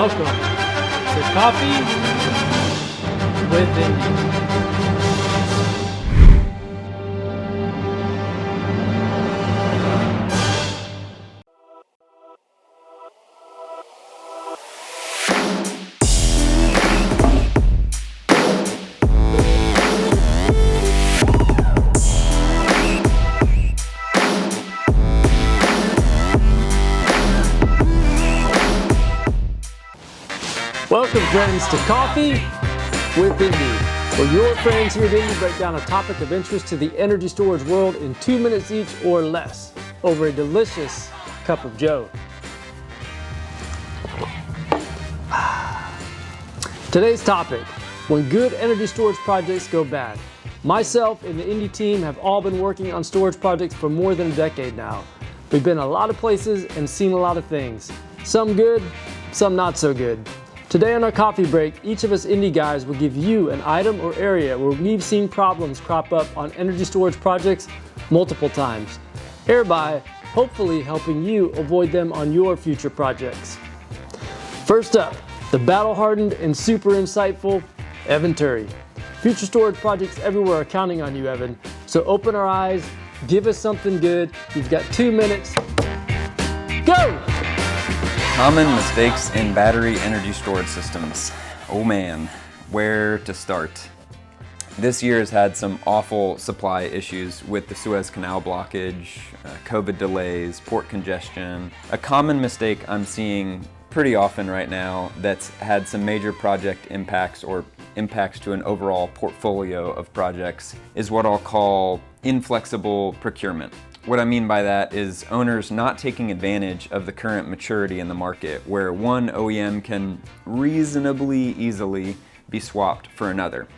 Welcome to Coffee with Indy. Welcome, friends, to Coffee with Indy, where your friends here at Indy break down a topic of interest to the energy storage world in 2 minutes each or less over a delicious cup of joe. Today's topic: when good energy storage projects go bad. Myself and the Indy team have all been working on storage projects for more than a decade now. We've been a lot of places and seen a lot of things. Some good, some not so good. Today on our coffee break, each of us Indy guys will give you an item or area where we've seen problems crop up on energy storage projects multiple times, thereby hopefully helping you avoid them on your future projects. First up, the battle-hardened and super insightful Evan Turry. Future storage projects everywhere are counting on you, Evan. So open our eyes, give us something good. You've got 2 minutes. Go! Common mistakes in battery energy storage systems. Oh man, where to start? This year has had some awful supply issues with the Suez Canal blockage, COVID delays, port congestion. A common mistake I'm seeing pretty often right now that's had some major project impacts or impacts to an overall portfolio of projects is what I'll call inflexible procurement. What I mean by that is owners not taking advantage of the current maturity in the market, where one OEM can reasonably easily be swapped for another.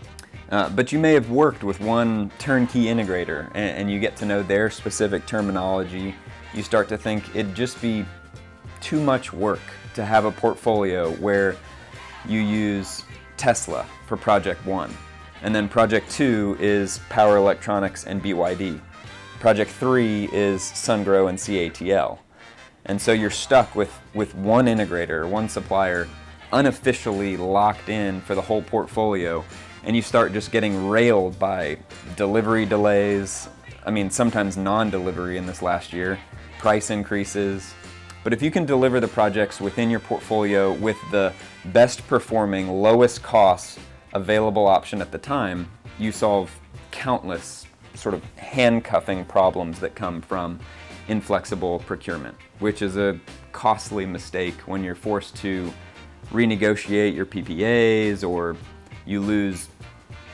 But you may have worked with one turnkey integrator and you get to know their specific terminology. You start to think it'd just be too much work to have a portfolio where you use Tesla for project 1, and then project 2 is Power Electronics and BYD. Project 3 is Sungrow and CATL. And so you're stuck with one integrator, one supplier, unofficially locked in for the whole portfolio, and you start just getting railed by delivery delays, sometimes non-delivery in this last year, price increases. But if you can deliver the projects within your portfolio with the best performing, lowest cost available option at the time, you solve countless sort of handcuffing problems that come from inflexible procurement, which is a costly mistake when you're forced to renegotiate your PPAs or you lose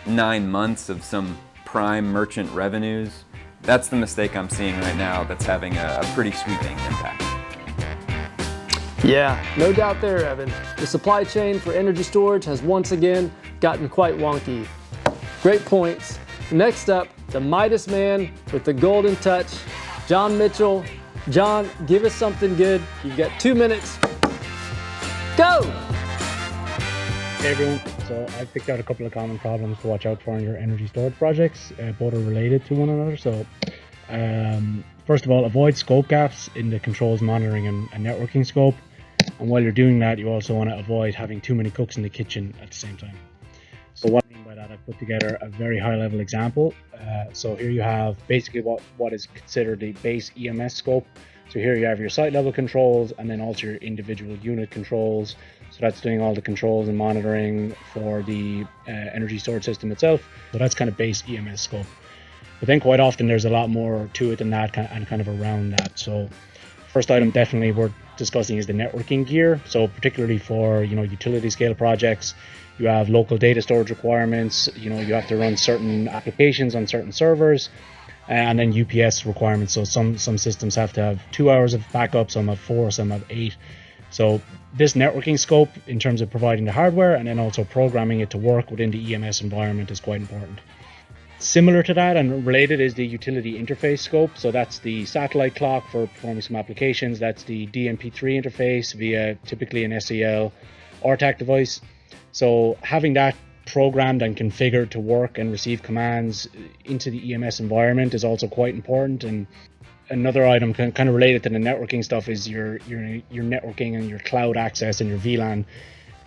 9 months of some prime merchant revenues. That's the mistake I'm seeing right now that's having a pretty sweeping impact. Yeah, no doubt there, Evan. The supply chain for energy storage has once again gotten quite wonky. Great points. Next up, the Midas man with the golden touch, John Mitchell. John, give us something good. You've got 2 minutes. Go! Hey everyone, so I picked out a couple of common problems to watch out for in your energy storage projects. Both are related to one another. So first of all, avoid scope gaps in the controls monitoring and networking scope. And while you're doing that, you also want to avoid having too many cooks in the kitchen at the same time. So what I mean by that, I've put together a very high level example. So here you have basically what is considered the base EMS scope. So here you have your site level controls and then also your individual unit controls. So that's doing all the controls and monitoring for the energy storage system itself. So that's kind of base EMS scope. But then quite often there's a lot more to it than that and kind of around that. So first item definitely we're discussing is the networking gear. So particularly for utility scale projects, you have local data storage requirements, you have to run certain applications on certain servers, and then UPS requirements. So some systems have to have 2 hours of backup, some have 4, some have 8. So this networking scope in terms of providing the hardware and then also programming it to work within the EMS environment is quite important. Similar to that and related is the utility interface scope. So that's the satellite clock for performing some applications. That's the DMP3 interface via typically an SEL RTAC device. So having that programmed and configured to work and receive commands into the EMS environment is also quite important. And another item kind of related to the networking stuff is your networking and your cloud access and your VLAN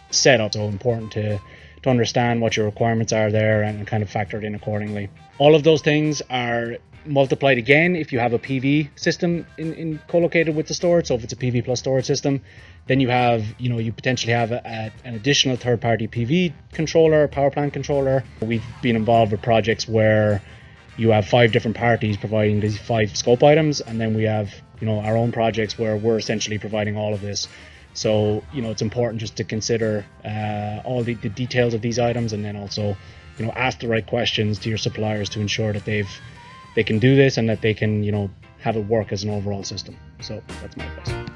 setup. So important to understand what your requirements are there and kind of factor it in accordingly. All of those things are multiplied again if you have a PV system in co-located with the storage. So if it's a PV plus storage system, then you have, you potentially have an additional third-party PV controller, power plant controller. We've been involved with projects where you have 5 different parties providing these 5 scope items, and then we have, our own projects where we're essentially providing all of this. So, it's important just to consider all the details of these items, and then also, ask the right questions to your suppliers to ensure that they can do this and that they can, have it work as an overall system. So that's my advice.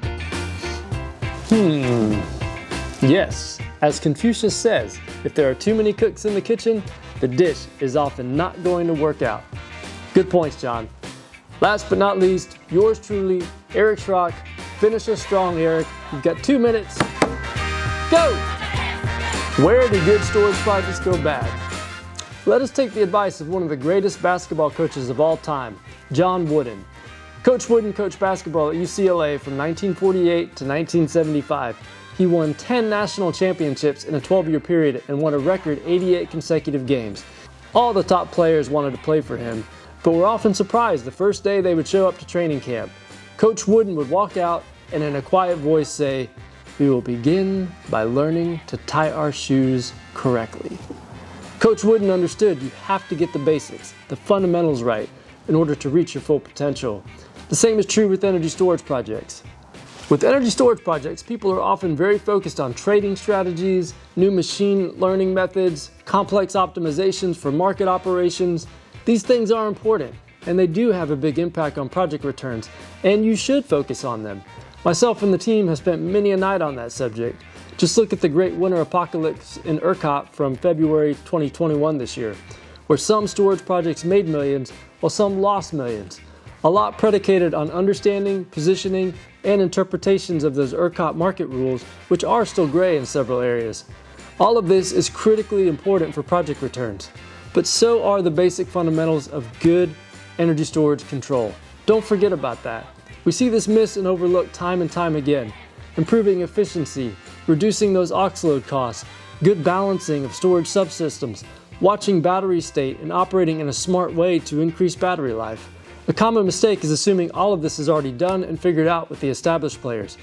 Yes, as Confucius says, if there are too many cooks in the kitchen, the dish is often not going to work out. Good points, John. Last but not least, yours truly, Eric Schrock. Finish us strong, Eric. You've got 2 minutes. Go! Where do good storage projects go bad? Let us take the advice of one of the greatest basketball coaches of all time, John Wooden. Coach Wooden coached basketball at UCLA from 1948 to 1975. He won 10 national championships in a 12-year period and won a record 88 consecutive games. All the top players wanted to play for him, but were often surprised the first day they would show up to training camp. Coach Wooden would walk out and in a quiet voice say, "We will begin by learning to tie our shoes correctly." Coach Wooden understood you have to get the basics, the fundamentals right, in order to reach your full potential. The same is true with energy storage projects. With energy storage projects, people are often very focused on trading strategies, new machine learning methods, complex optimizations for market operations. These things are important, and they do have a big impact on project returns, and you should focus on them. Myself and the team have spent many a night on that subject. Just look at the great winter apocalypse in ERCOT from February 2021 this year, where some storage projects made millions while some lost millions. A lot predicated on understanding, positioning, and interpretations of those ERCOT market rules, which are still gray in several areas. All of this is critically important for project returns, but so are the basic fundamentals of good energy storage control. Don't forget about that. We see this missed and overlooked time and time again. Improving efficiency, reducing those aux load costs, good balancing of storage subsystems, watching battery state and operating in a smart way to increase battery life. A common mistake is assuming all of this is already done and figured out with the established players.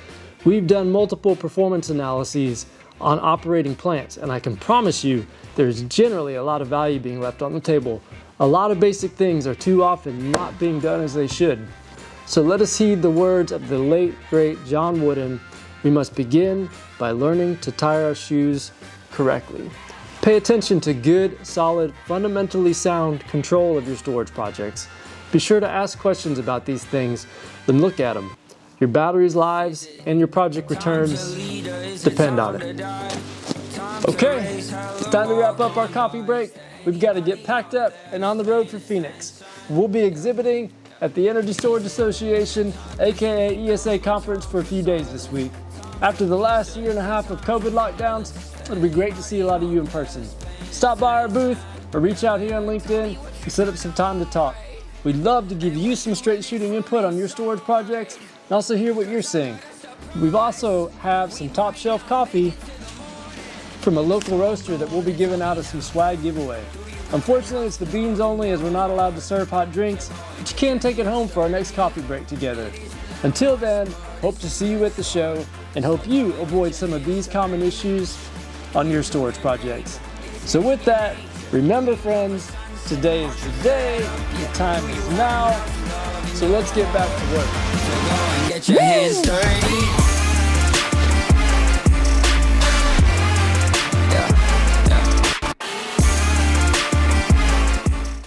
We've done multiple performance analyses on operating plants, and I can promise you there's generally a lot of value being left on the table. A lot of basic things are too often not being done as they should. So let us heed the words of the late, great John Wooden. We must begin by learning to tie our shoes correctly. Pay attention to good, solid, fundamentally sound control of your storage projects. Be sure to ask questions about these things, then look at them. Your battery's lives and your project returns depend on it. Okay, it's time to wrap up our coffee break. We've got to get packed up and on the road for Phoenix. We'll be exhibiting at the Energy Storage Association, aka ESA conference, for a few days this week. After the last year and a half of COVID lockdowns, it'll be great to see a lot of you in person. Stop by our booth or reach out here on LinkedIn and set up some time to talk. We'd love to give you some straight shooting input on your storage projects and also hear what you're seeing. We've also have some top shelf coffee from a local roaster that we'll be giving out as some swag giveaway. Unfortunately, it's the beans only as we're not allowed to serve hot drinks, but you can take it home for our next coffee break together. Until then, hope to see you at the show and hope you avoid some of these common issues on your storage projects. So with that, remember friends, today is the day, the time is now, so let's get back to work. Get your hands dirty.